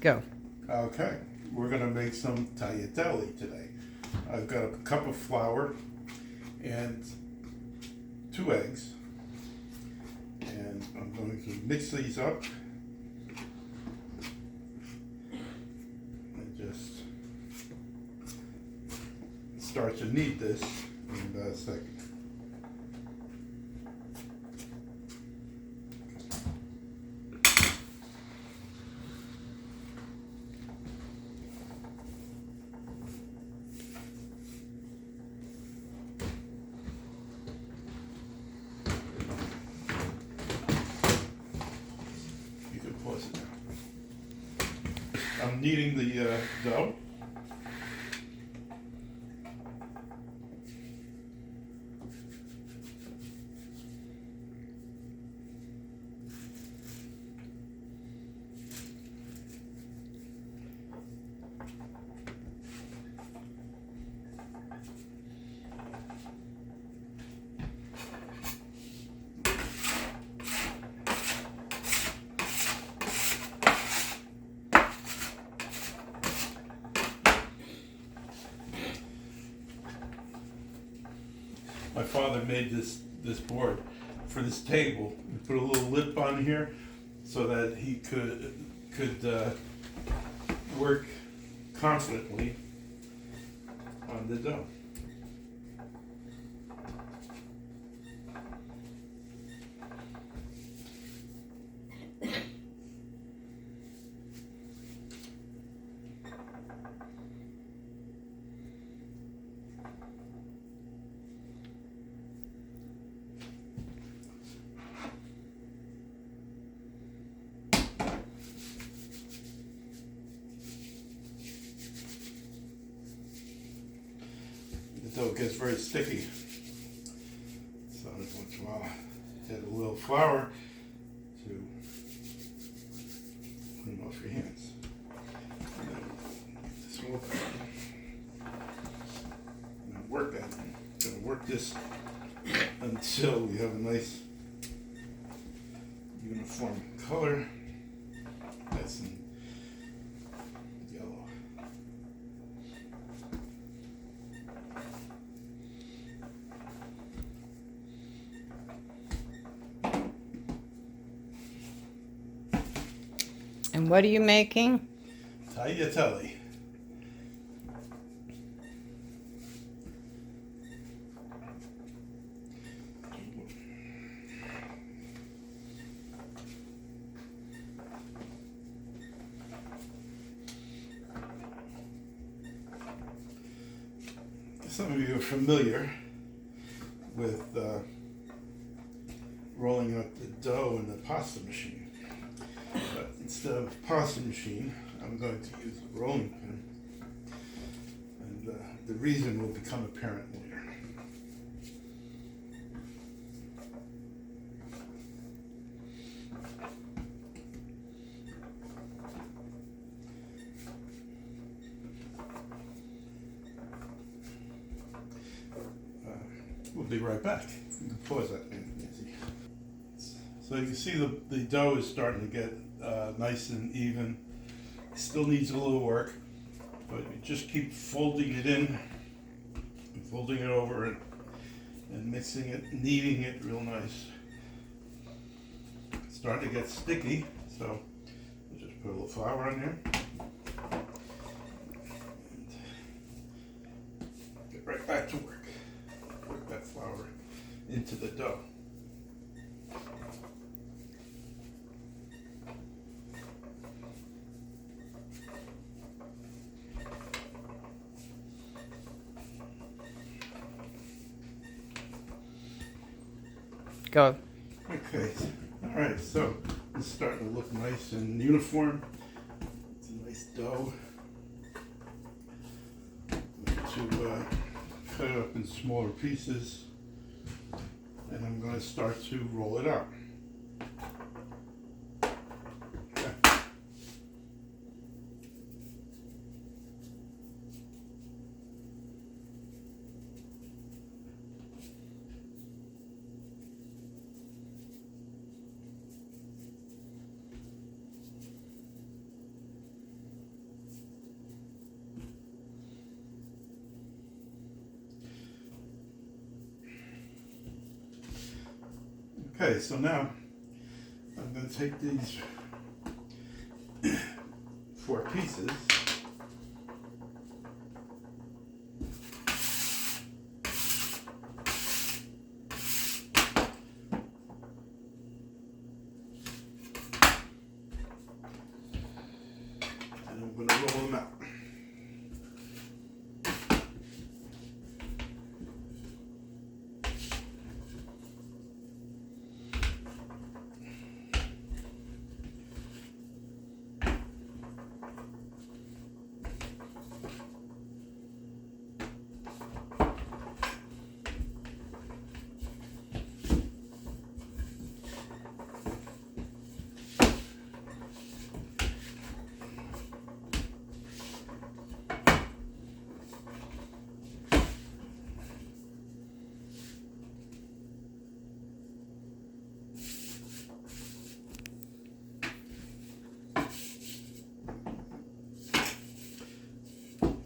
Go. Okay, we're gonna make some tagliatelli today. I've got a cup of flour and 2 eggs. And I'm going to mix these up. And just start to knead this in about a second. Pause it now. I'm kneading the dough. My father made this board for this table. He put a little lip on here so that he could work confidently on the dough. The dough gets very sticky, so every once in a while add a little flour to clean off your hands. And then this whole and work that. Gonna work this until we have a nice uniform color. Nice and yellow. And what are you making? Tagliatelli. Some of you are familiar with rolling out the dough in the pasta machine. But instead of pasta machine, I'm going to use a rolling pin. And the reason will become apparent later. We'll be right back. You can pause that, Nancy. So you can see the dough is starting to get nice and even. Still needs a little work, but you just keep folding it in, and folding it over, and mixing it, kneading it real nice. It's starting to get sticky, so we'll just put a little flour on there. And get right back to work. Work that flour into the dough. Go. Okay, all right, so it's starting to look nice and uniform. It's a nice dough. I'm going to cut it up in smaller pieces, and I'm going to start to roll it out. Okay. Okay, so now I'm going to take these 4 pieces. And I'm going to roll them out.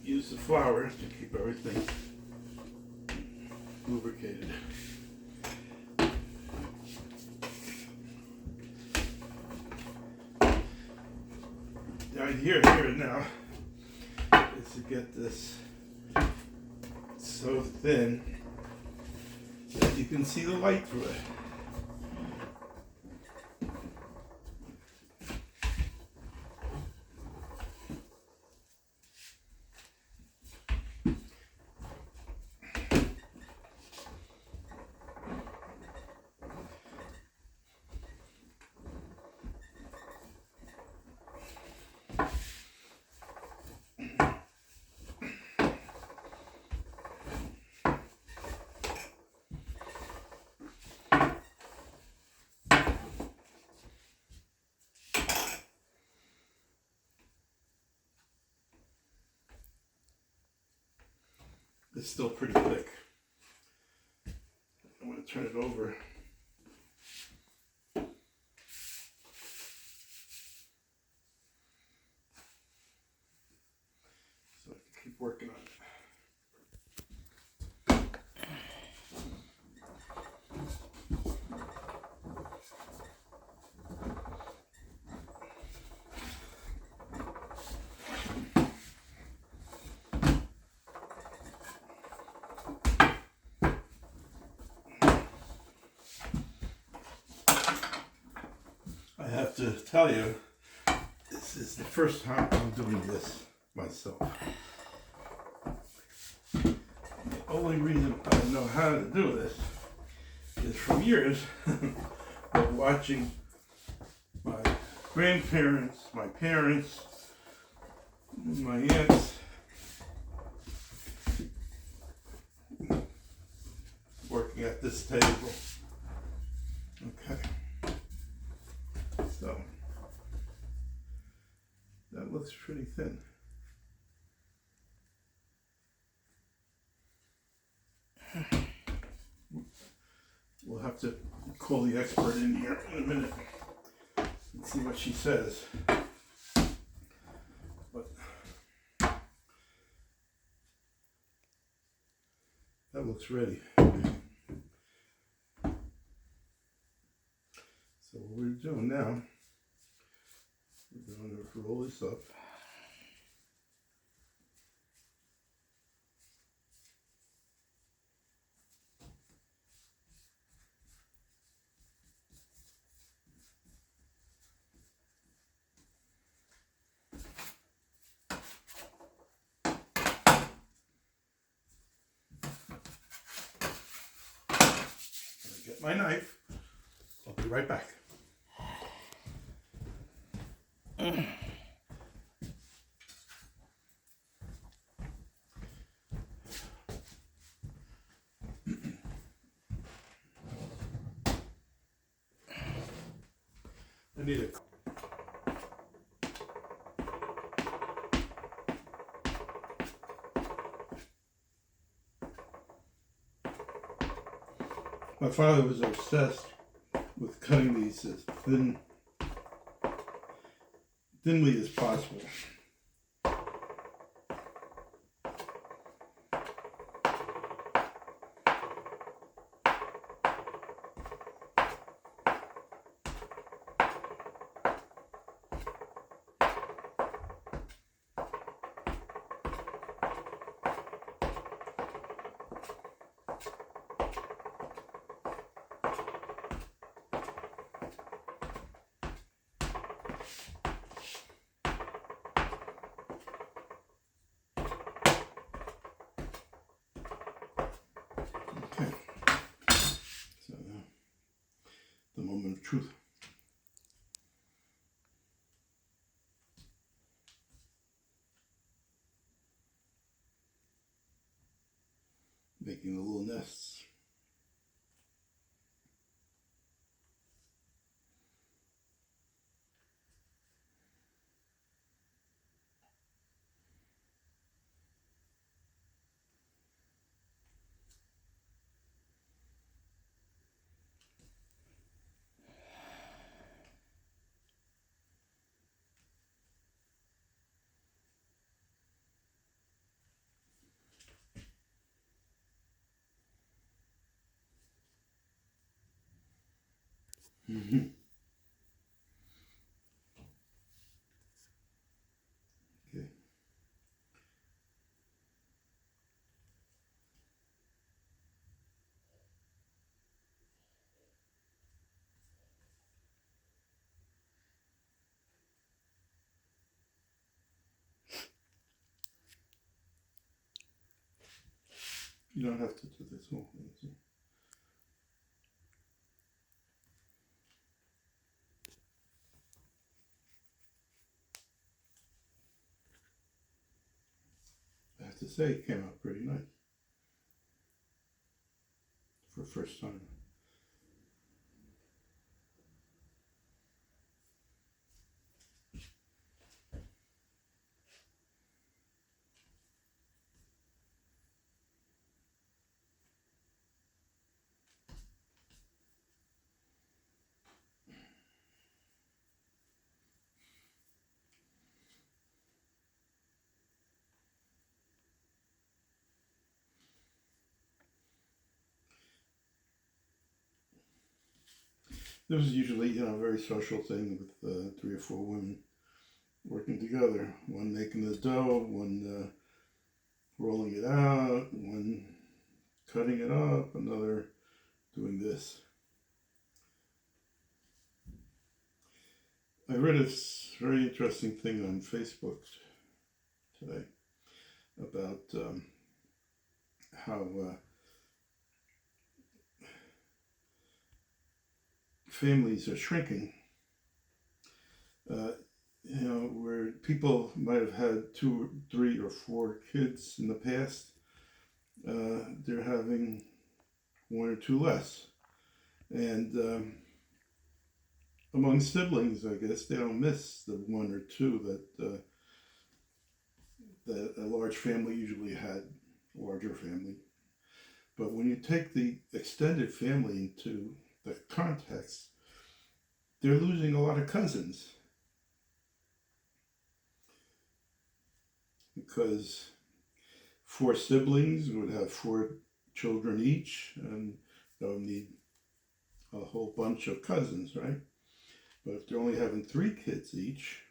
Use the flour to keep everything lubricated. The idea here now is to get this so thin that you can see the light through it. It's still pretty thick. I'm going to turn it over. So I can keep working on it. I have to tell you, this is the first time I'm doing this myself. The only reason I know how to do this is from years of watching my grandparents, my parents, my aunts working at this table. Okay. So that looks pretty thin. We'll have to call the expert in here in a minute and see what she says. But that looks ready. So what we're doing now, we're going to roll this up. Get my knife. I'll be right back. I need a My father was obsessed with cutting these as thinly as possible. truth. Making the little nests. Mm-hmm. Okay. You don't have to do this whole thing. See? I have to say, it came out pretty nice for first time. This is usually, a very social thing with 3 or 4 women working together. One making the dough, one rolling it out, one cutting it up, another doing this. I read a very interesting thing on Facebook today about how families are shrinking. Where people might have had 2, 3, or 4 kids in the past, they're having 1 or 2 less. And among siblings, I guess, they don't miss the 1 or 2 that a large family usually had, larger family. But when you take the extended family into the context, they're losing a lot of cousins. Because 4 siblings would have 4 children each, and they'll need a whole bunch of cousins, right? But if they're only having 3 kids each,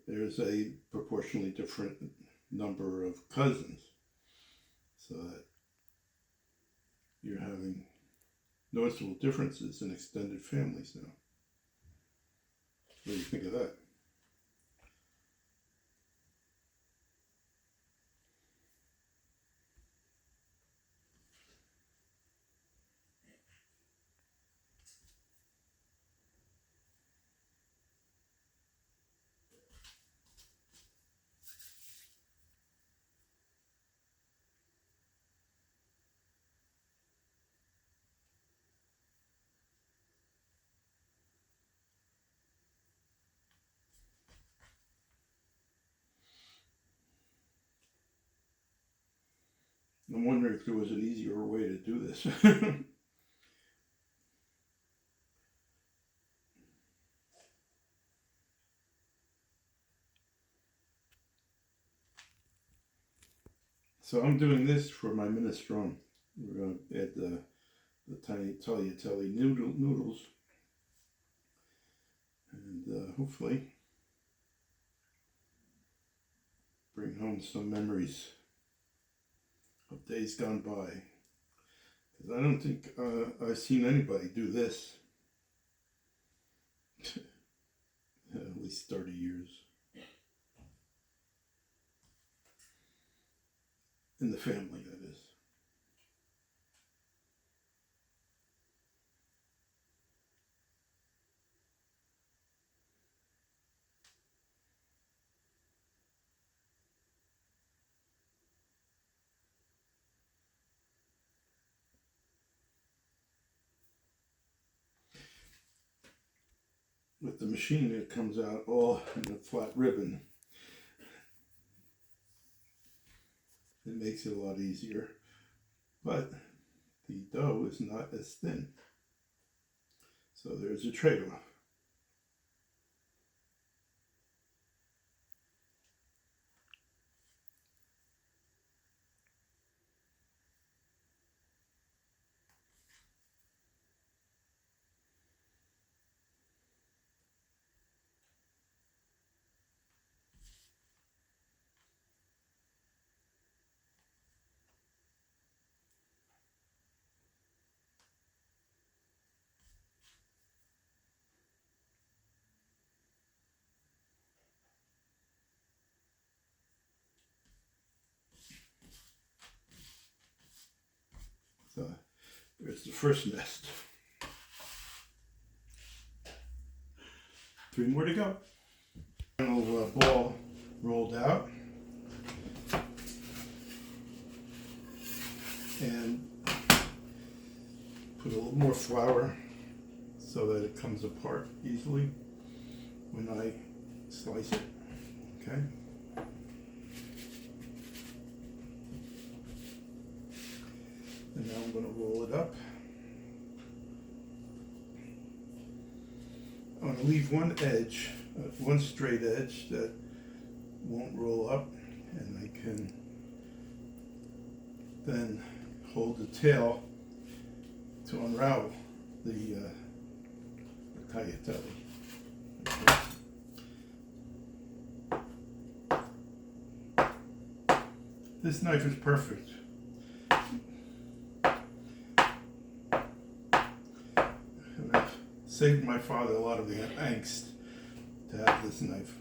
there's a proportionally different number of cousins. So that you're having noticeable differences in extended families now. What do you think of that? I'm wondering if there was an easier way to do this. So I'm doing this for my minestrone. We're going to add the tiny tagliatelle noodles, and hopefully bring home some memories of days gone by. Because I don't think I've seen anybody do this at least 30 years. In the family, that is. with the machine, it comes out all in a flat ribbon. It makes it a lot easier, but the dough is not as thin. So there's a trade-off. So there's the first nest. 3 more to go. Final ball rolled out. And put a little more flour so that it comes apart easily when I slice it. Okay. And now I'm going to roll it up. I'm going to leave one edge, one straight edge that won't roll up, and I can then hold the tail to unravel the tagliatelle. Okay. This knife is perfect. And I've saved my father a lot of the angst to have this knife.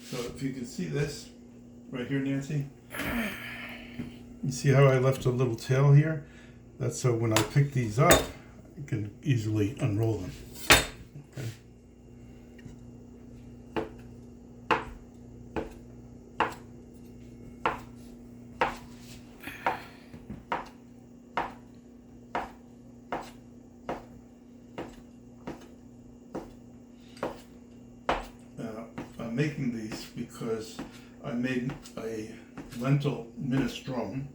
So if you can see this right here, Nancy, you see how I left a little tail here? That's so when I pick these up, I can easily unroll them. Okay. I'm making these because I made a lentil minestrone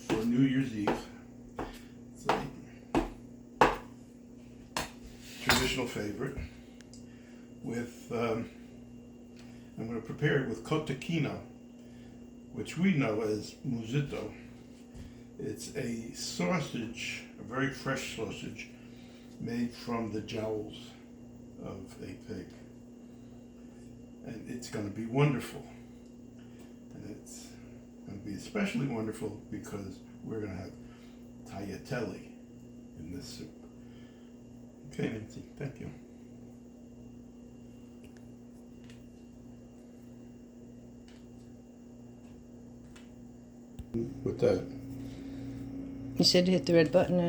for New Year's Eve. It's a traditional favorite. With I'm going to prepare it with cotechino, which we know as musito. It's a sausage, a very fresh sausage, made from the jowls of a pig. And it's going to be wonderful. And it's going to be especially wonderful because we're going to have tagliatelli in this soup. Okay, Nancy, thank you. With that. You said hit the red button.